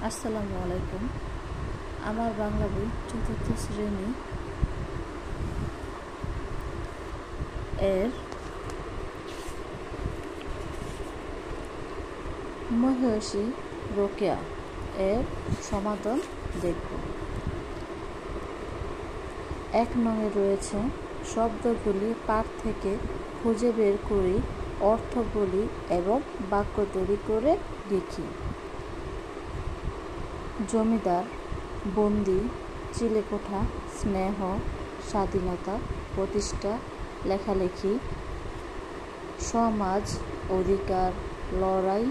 আসসালামু আলাইকুম। আমার বাংলা বই চতুর্থ শ্রেণী এর মহিষী রোকেয়া এর সমাধান দেখব। ১ নংয়ে রয়েছে শব্দগুলি পাঠ থেকে খুঁজে বের করি, অর্থ বলি এবং বাক্য তৈরি করে লিখি। জমিদার, বন্দি, চিলেকোঠা, স্নেহ, স্বাধীনতা, প্রতিষ্ঠা, লেখালেখি, সমাজ, অধিকার, লড়াই,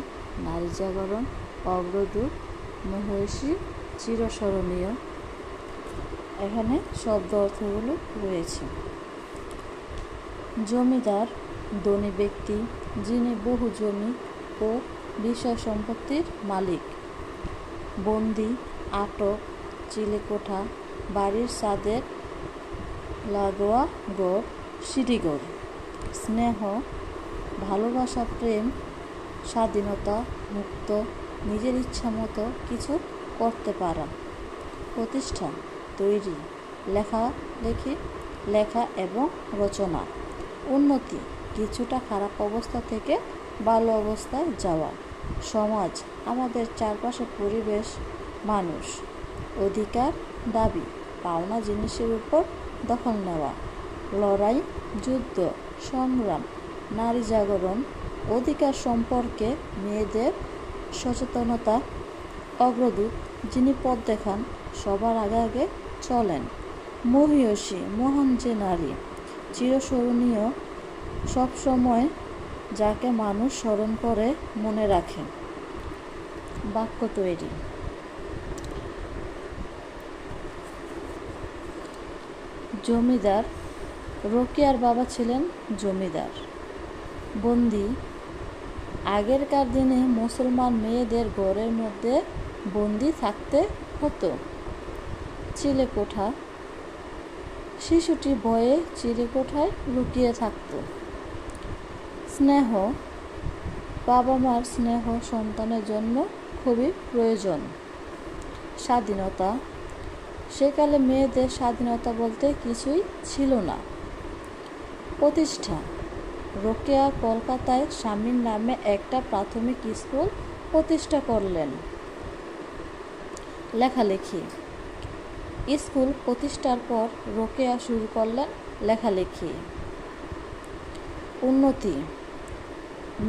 নারী জাগরণ, অগ্রদূত, মহিষী, চিরস্মরণীয়। এখানে শব্দ অর্থগুলো রয়েছে। জমিদার ধনী ব্যক্তি, যিনি বহু জমি ও বিষয় সম্পত্তির মালিক। বন্দি, আটক, চিলেকোঠা, বাড়ির ছাদের লাগোয়া ঘর, সিঁড়িঘর। স্নেহ, ভালোবাসা, প্রেম, স্বাধীনতা, মুক্ত, নিজের ইচ্ছা মতো কিছু করতে পারা। প্রতিষ্ঠা, তৈরি, লেখালেখি, লেখা এবং রচনা। উন্নতি, কিছুটা খারাপ অবস্থা থেকে ভালো অবস্থায় যাওয়া। সমাজ, আমাদের চারপাশে পরিবেশ, মানুষ। অধিকার, দাবি, পাওনা জিনিসের উপর দখল নেওয়া। লড়াই, যুদ্ধ, সংগ্রাম, নারী জাগরণ, অধিকার সম্পর্কে মেয়েদের সচেতনতা। অগ্রদূত, যিনি পথ দেখান, সবার আগে আগে চলেন। মহিষী, মহান যে নারী, চিরস্মরণীয়, সবসময় যাকে মানুষ স্মরণ করে মনে রাখে। বাক্য তৈরি। জমিদার, রোকেয়ার বাবা ছিলেন জমিদার। বন্দি, আগেরকার দিনে মুসলমান মেয়েদের ঘরের মধ্যে বন্দি থাকতে হতো। চিলেকোঠা, শিশুটি ভয়ে চিলেকোঠায় লুকিয়ে থাকত। স্নেহ, বাবা মার স্নেহ সন্তানের জন্য খুবই প্রয়োজন। স্বাধীনতা, সেকালে মেয়েদের স্বাধীনতা বলতে কিছুই ছিল না। প্রতিষ্ঠা, রোকেয়া কলকাতায় স্বামীর নামে একটা প্রাথমিক স্কুল প্রতিষ্ঠা করলেন। লেখালেখি, স্কুল প্রতিষ্ঠার পর রোকেয়া শুরু করলেন লেখালেখি। উন্নতি,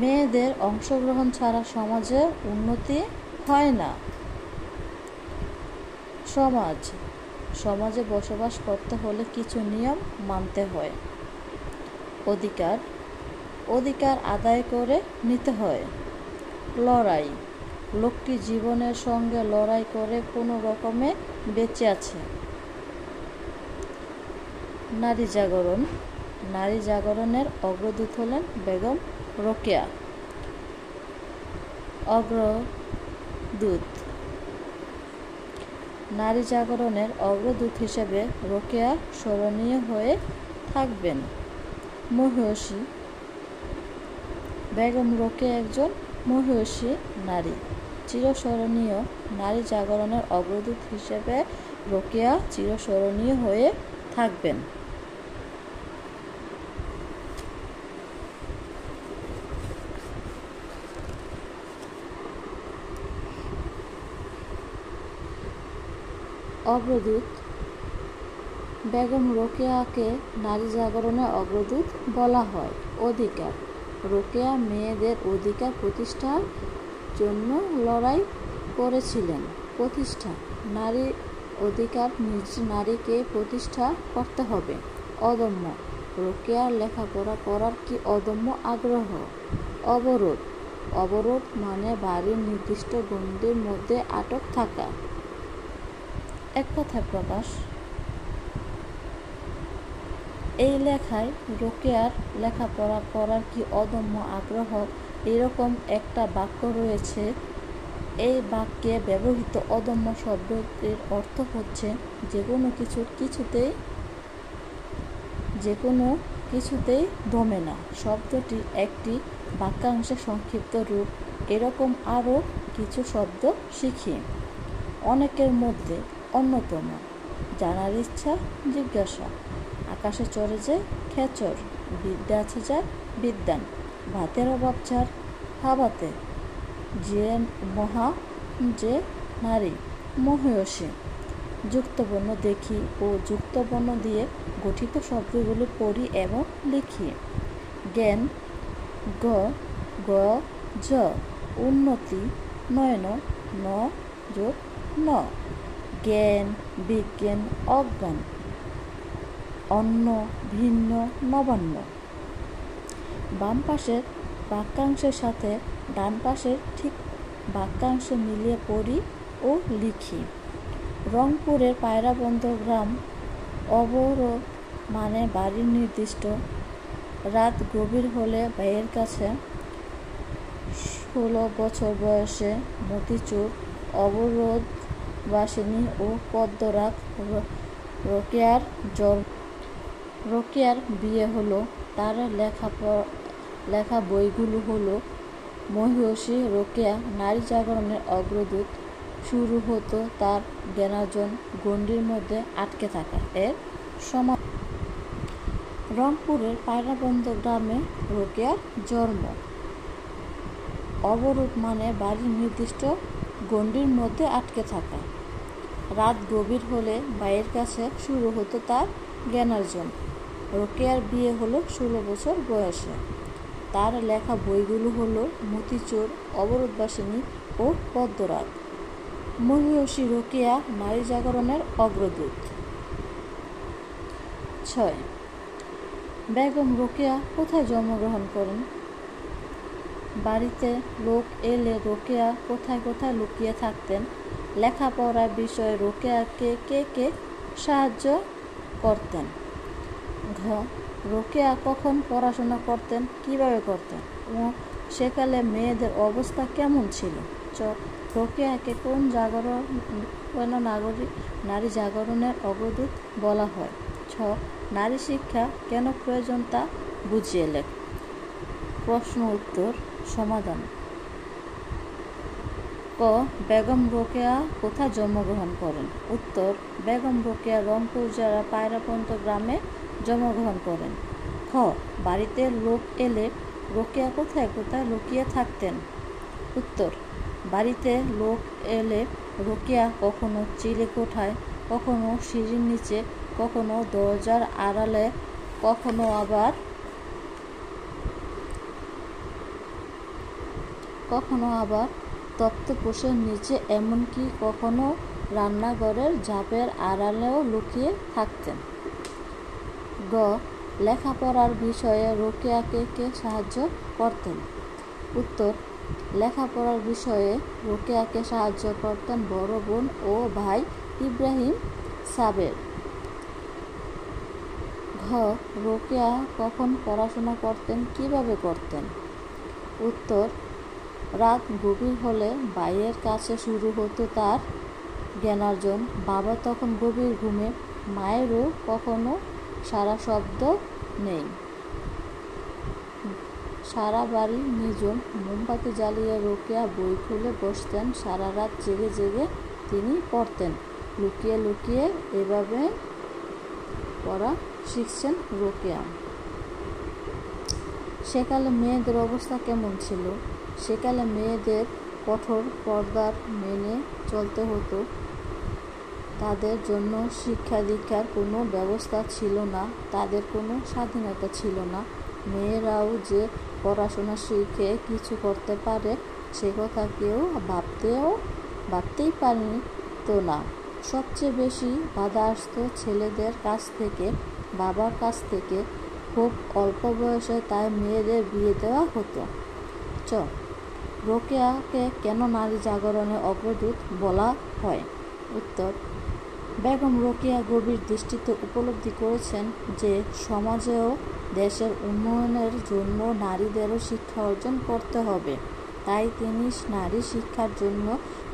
মেয়েদের অংশগ্রহণ ছাড়া সমাজে উন্নতি হয় না। সমাজ, সমাজে বসবাস করতে হলে কিছু নিয়ম মানতে হয়। অধিকার, অধিকার আদায় করে নিতে হয়। লড়াই, লোকটি জীবনের সঙ্গে লড়াই করে কোনো রকমে বেঁচে আছে। নারী জাগরণ, নারী জাগরণের অগ্রদূত হলেন বেগম রোকেয়া। অগ্রদূত, নারী জাগরণের অগ্রদূত হিসেবে রোকেয়া স্মরণীয় হয়ে থাকবেন। মহিষী, বেগম রোকেয়া একজন মহিষী নারী, চিরস্মরণীয়। নারী জাগরণের অগ্রদূত হিসেবে রোকেয়া চিরস্মরণীয় হয়ে থাকবেন। অগ্রদূত, বেগম রোকেয়াকে নারী জাগরণের অগ্রদূত বলা হয়। অধিকার, রোকেয়া মেয়েদের অধিকার প্রতিষ্ঠার জন্য লড়াই করেছিলেন। প্রতিষ্ঠা, নারী অধিকার, নারীকে প্রতিষ্ঠা করতে হবে। অদম্য, রোকেয়ার লেখাপড়া করার কি অদম্য আগ্রহ। অবরোধ, অবরোধ মানে বাড়ির নির্দিষ্ট গণ্ডির মধ্যে আটক থাকা। এক কথায় প্রকাশ, এই লেখায় রোকেয়ার লেখাপড়া করার কি অদম্য আগ্রহ এরকম একটা বাক্য রয়েছে। এই বাক্যে ব্যবহৃত অদম্য শব্দটির অর্থ হচ্ছে যে কোনো কিছুতেই দমে না। শব্দটি একটি বাক্যাংশের সংক্ষিপ্ত রূপ। এরকম আরও কিছু শব্দ শিখি। অনেকের মধ্যে অন্যতম। জানার ইচ্ছা, জিজ্ঞাসা। আকাশে চড়ে যে খেচর, বিদ্যা আছে যার বিদ্বান, ভাতের অভাব যার হাবাতে, যে মহা যে নারী মহিয়সী। যুক্তবর্ণ দেখি ও যুক্তবর্ণ দিয়ে গঠিত শব্দগুলি পড়ি এবং লিখি। জ্ঞান গ গ জ, উন্নতি নয়ন ন যোগ ন, জ্ঞান বিজ্ঞান অজ্ঞান, অন্য ভিন্ন নবান্ন। বাম পাশের বাক্যাংশের সাথে ডান পাশের ঠিক বাক্যাংশে মিলিয়ে পড়ি ও লিখি। রংপুরের পায়রাবন্দর গ্রাম অবরোধ মানে বাড়ির নির্দিষ্ট। রাত গভীর হলে ভাইয়ের কাছে 16 বছর বয়সে মতিচুর অবরোধবাসিনী ও পদ্মরাগ রোকেয়ার বিয়ে হলো। তার লেখা বইগুলো হলো মহিয়সী রোকেয়া, নারী জাগরণের অগ্রদূত। শুরু হতো তার জ্ঞানার্জন গণ্ডির মধ্যে আটকে থাকা এর সমাধান। রংপুরের পায়রাবন্দর গ্রামে রোকেয়ার জন্ম। অবরোধ মানে বাড়ির নির্দিষ্ট গণ্ডির মধ্যে আটকে থাকা। রাত গভীর হলে ভাইয়ের কাছে শুরু হতো তার জ্ঞানার্জন। রোকেয়ার বিয়ে হলো 16 বছর বয়সে। তার লেখা বইগুলো হলো মতিচুর অবরোধবাসিনী ও পদ্মরাগ। মহিয়সী রোকেয়া, নারী জাগরণের অগ্রদূত। 6. বেগম রোকেয়া কোথায় জন্মগ্রহণ করেন? বাড়িতে লোক এলে রোকেয়া কোথায় কোথায় লুকিয়ে থাকতেন? লেখাপড়ার বিষয়ে রোকেয়াকে কে কে সাহায্য করতেন? ঘ. রোকেয়া কখন পড়াশোনা করতেন, কিভাবে করতেন ও সেকালে মেয়েদের অবস্থা কেমন ছিল? চ. রোকেয়াকে কোন নারী জাগরণের অগ্রদূত বলা হয়? ছ. নারী শিক্ষা কেন প্রয়োজন তা বুঝিয়ে লেখ। প্রশ্ন উত্তর সমাধান। ক. বেগম রোকেয়া কোথায় জন্মগ্রহণ করেন? উত্তর: বেগম রোকেয়া রংপুর জেলার পায়রাবন্দর গ্রামে জন্মগ্রহণ করেন। খ. বাড়িতে লোক এলে রোকেয়া কোথায় কোথায় লুকিয়ে থাকতেন? উত্তর: বাড়িতে লোক এলে রোকেয়া কখনো চিলেকোঠায়, কখনো সিঁড়ির নিচে, কখনো দরজার আড়ালে, কখনো আবার তক্তপোষের নিচে, এমনকি কখনো রান্নাঘরের ঝাঁপের আড়ালেও লুকিয়ে থাকতেন। গ. লেখাপড়ার বিষয়ে রোকেয়াকে কে সাহায্য করতেন? উত্তর: লেখাপড়ার বিষয়ে রোকেয়াকে সাহায্য করতেন বড় বোন ও ভাই ইব্রাহিম সাবের। ঘ. রোকেয়া কখন পড়াশোনা করতেন, কিভাবে করতেন? উত্তর: রাত গভীর হলে ভাইয়ের কাছে শুরু হতো তার জ্ঞানার্জন। বাবা তখন গভীর ঘুমে, মায়েরও কখনো সারা শব্দ নেই। সারা বাড়ি নির্জন। মোমবাতি জ্বালিয়ে রোকেয়া বই খুলে বসতেন। সারা রাত জেগে জেগে তিনি পড়তেন। লুকিয়ে লুকিয়ে এভাবে পড়া শিখছেন রোকেয়া। সেকালে মেয়েদের অবস্থা কেমন ছিল? সেকালে মেয়েদের কঠোর পর্দার মেনে চলতে হতো। তাদের জন্য শিক্ষা দীক্ষার কোনো ব্যবস্থা ছিল না, তাদের কোনো স্বাধীনতা ছিল না। মেয়েরাও যে পড়াশোনা শিখে কিছু করতে পারে সে কথা কেউ ভাবতেই পারতো না। সবচেয়ে বেশি বাধা আসতো ছেলেদের কাছ থেকে, বাবার কাছ থেকে। খুব অল্প বয়সে তাই মেয়েদের বিয়ে দেওয়া হতো। চ. রোকেয়াকে কেন নারী জাগরণের অগ্রদূত বলা হয়? উত্তর: বেগম রোকেয়া গভীর দৃষ্টিতে উপলব্ধি করেছেন যে সমাজে ও দেশের উন্নয়নের জন্য নারীদেরও শিক্ষা অর্জন করতে হবে। তাই তিনি নারী শিক্ষার জন্য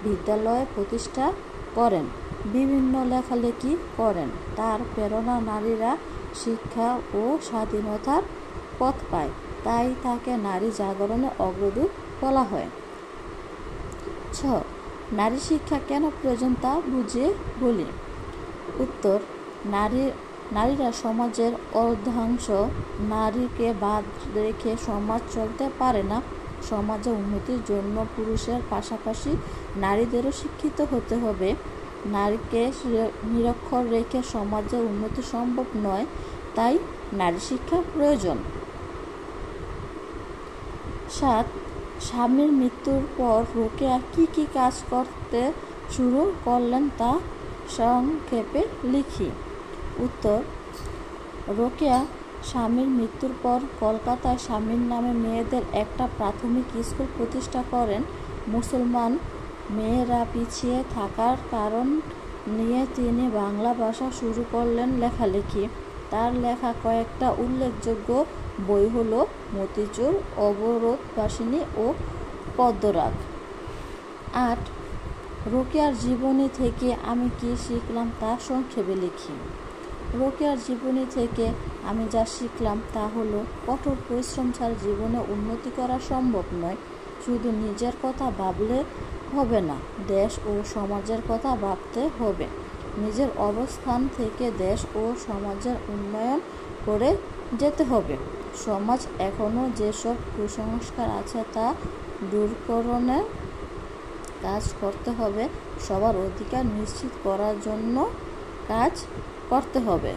বিদ্যালয় প্রতিষ্ঠা করেন, বিভিন্ন লেখালেখি করেন। তার প্রেরণা নারীরা শিক্ষা ও স্বাধীনতার পথ পায়, তাই তাকে নারী জাগরণের অগ্রদূত বলা হয়। ছ. নারী শিক্ষা কেন প্রয়োজন তা বুঝিয়ে বলি। উত্তর, নারীরা সমাজের অর্ধাংশ। নারীকে বাদ রেখে সমাজ চলতে পারে না। সমাজে উন্নতির জন্য পুরুষের পাশাপাশি নারীদেরও শিক্ষিত হতে হবে। নারীকে নিরক্ষর রেখে সমাজে উন্নতি সম্ভব নয়, তাই নারী শিক্ষা প্রয়োজন। 7. স্বামীর মৃত্যুর পর রোকেয়া কি কি কাজ করতে শুরু করলেন তা সংক্ষেপে লিখি। উত্তর, রোকেয়া স্বামীর মৃত্যুর পর কলকাতায় স্বামীর নামে মেয়েদের একটা প্রাথমিক স্কুল প্রতিষ্ঠা করেন। মুসলমান মেয়েরা পিছিয়ে থাকার কারণ নিয়ে তিনি বাংলা ভাষা শুরু করলেন লেখালেখি। তার লেখা কয়েকটা উল্লেখযোগ্য বই হল মতিচুর, অবরোধবাসিনী ও পদ্মরাগ। 8. রোকেয়ার জীবনী থেকে আমি কি শিখলাম তা সংক্ষেপে লিখি। রোকেয়ার জীবনী থেকে আমি যা শিখলাম তা হলো, কঠোর পরিশ্রম ছাড়া জীবনে উন্নতি করা সম্ভব নয়। শুধু নিজের কথা ভাবলে হবে না, দেশ ও সমাজের কথা ভাবতে হবে। নিজের অবস্থান থেকে দেশ ও সমাজের উন্নয়ন করে যেতে হবে। সমাজ এখনও যেসব কুসংস্কার আছে তা দূরীকরণের কাজ করতে হবে। সবার অধিকার নিশ্চিত করার জন্য কাজ করতে হবে।